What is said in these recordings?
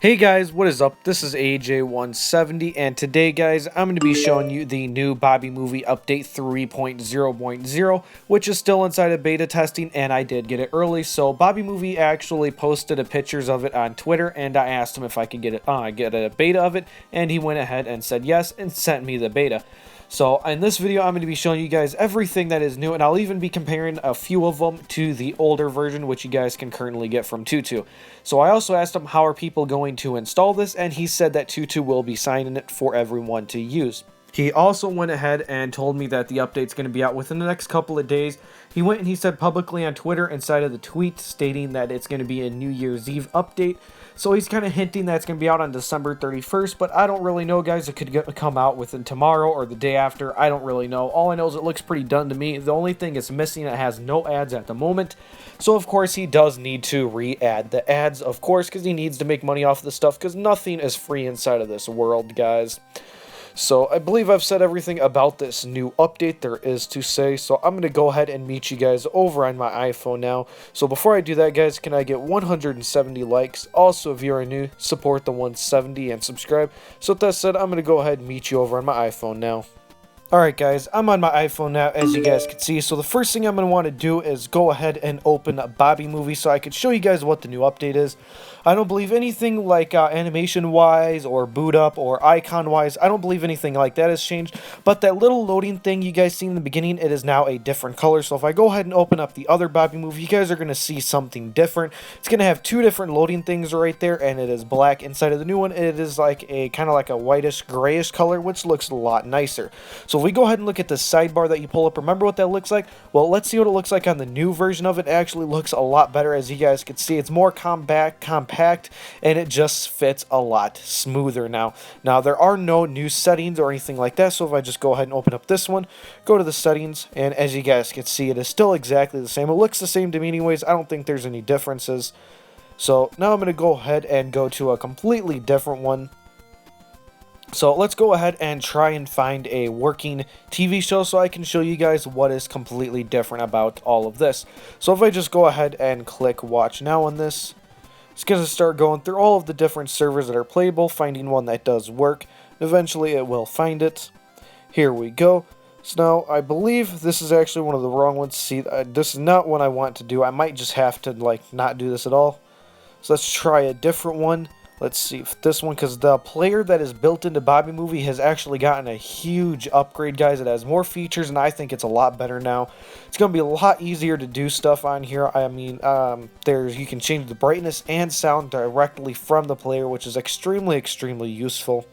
Hey guys, what is up? This is AJ170, and today guys, I'm going to be showing you the new BobbyMovie update 3.0.0, which is still inside of beta testing, and I did get it early. So BobbyMovie actually posted a pictures of it on Twitter, and I asked him if I could get a beta of it, and he went ahead and said yes, and sent me the beta. So in this video, I'm going to be showing you guys everything that is new, and I'll even be comparing a few of them to the older version, which you guys can currently get from t.A.T.u. So I also asked him how are people going to install this, and he said that t.A.T.u will be signing it for everyone to use. He also went ahead and told me that the update's going to be out within the next couple of days. He went and he said publicly on Twitter inside of the tweet stating that it's going to be a New Year's Eve update. So he's kind of hinting that it's going to be out on December 31st, but I don't really know, guys. It could come out within tomorrow or the day after. I don't really know. All I know is it looks pretty done to me. The only thing it's missing, it has no ads at the moment. So, of course, he does need to re-add the ads, of course, because he needs to make money off this stuff, because nothing is free inside of this world, guys. So I believe I've said everything about this new update there is to say, so I'm going to go ahead and meet you guys over on my iPhone now. So before I do that, guys, can I get 170 likes? Also, if you're new, support the 170 and subscribe. So with that said, I'm going to go ahead and meet you over on my iPhone now. Alright guys, I'm on my iPhone now, as you guys can see. So the first thing I'm going to want to do is go ahead and open BobbyMovie so I could show you guys what the new update is. I don't believe anything like animation-wise or boot up or icon-wise, I don't believe anything like that has changed. But that little loading thing you guys see in the beginning, it is now a different color. So if I go ahead and open up the other BobbyMovie, you guys are going to see something different. It's going to have two different loading things right there, and it is black. Inside of the new one, it is like a kind of like a whitish, grayish color, which looks a lot nicer. So if we go ahead and look at the sidebar that you pull up, remember what that looks like? Well, let's see what it looks like on the new version of it. It actually looks a lot better, as you guys can see. It's more compact, and it just fits a lot smoother now. Now, there are no new settings or anything like that, so if I just go ahead and open up this one, go to the settings, and as you guys can see, it is still exactly the same. It looks the same to me anyways. I don't think there's any differences. So now I'm going to go ahead and go to a completely different one. So let's go ahead and try and find a working TV show so I can show you guys what is completely different about all of this. So if I just go ahead and click watch now on this, it's going to start going through all of the different servers that are playable, finding one that does work. Eventually it will find it. Here we go. So now I believe this is actually one of the wrong ones. See, this is not what I want to do. I might just have to like not do this at all. So let's try a different one. Let's see if this one, because the player that is built into BobbyMovie has actually gotten a huge upgrade, guys. It has more features, and I think it's a lot better now. It's going to be a lot easier to do stuff on here. I mean, you can change the brightness and sound directly from the player, which is extremely useful.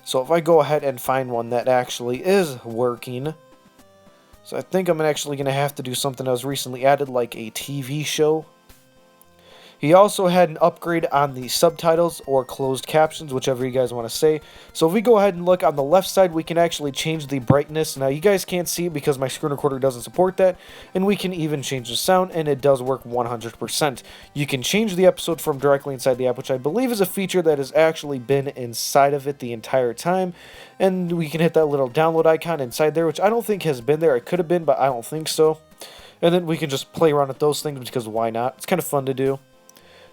So if I go ahead and find one that actually is working, so I think I'm actually going to have to do something that was recently added, like a TV show. He also had an upgrade on the subtitles or closed captions, whichever you guys want to say. So if we go ahead and look on the left side, we can actually change the brightness. Now you guys can't see it because my screen recorder doesn't support that. And we can even change the sound, and it does work 100%. You can change the episode from directly inside the app, which I believe is a feature that has actually been inside of it the entire time. And we can hit that little download icon inside there, which I don't think has been there. It could have been, but I don't think so. And then we can just play around with those things because why not? It's kind of fun to do.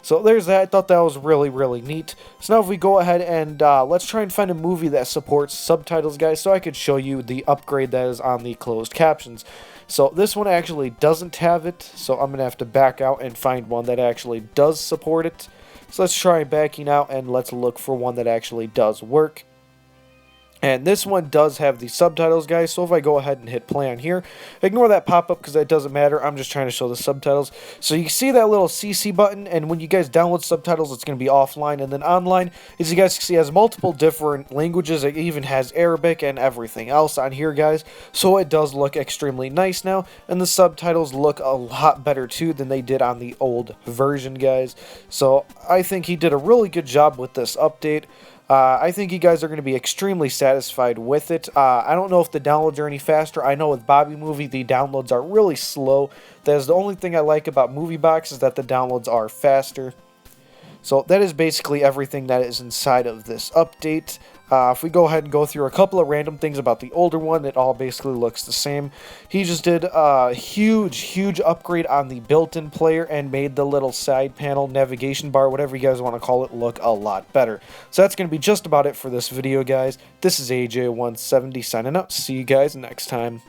So there's that. I thought that was really neat. So now if we go ahead and let's try and find a movie that supports subtitles, guys, so I could show you the upgrade that is on the closed captions. So this one actually doesn't have it, so I'm going to have to back out and find one that actually does support it. So let's try backing out and let's look for one that actually does work. And this one does have the subtitles, guys, so if I go ahead and hit play on here, ignore that pop-up because that doesn't matter. I'm just trying to show the subtitles. So you see that little CC button, and when you guys download subtitles, it's going to be offline. And then online, as you guys can see, it has multiple different languages. It even has Arabic and everything else on here, guys. So it does look extremely nice now, and the subtitles look a lot better, too, than they did on the old version, guys. So I think he did a really good job with this update. I think you guys are going to be extremely satisfied with it. I don't know if the downloads are any faster. I know with BobbyMovie, the downloads are really slow. That is the only thing I like about MovieBox is that the downloads are faster. So that is basically everything that is inside of this update. If we go ahead and go through a couple of random things about the older one, it all basically looks the same. He just did a huge upgrade on the built-in player and made the little side panel navigation bar, whatever you guys want to call it, look a lot better. So that's going to be just about it for this video, guys. This is AJ170 signing out. See you guys next time.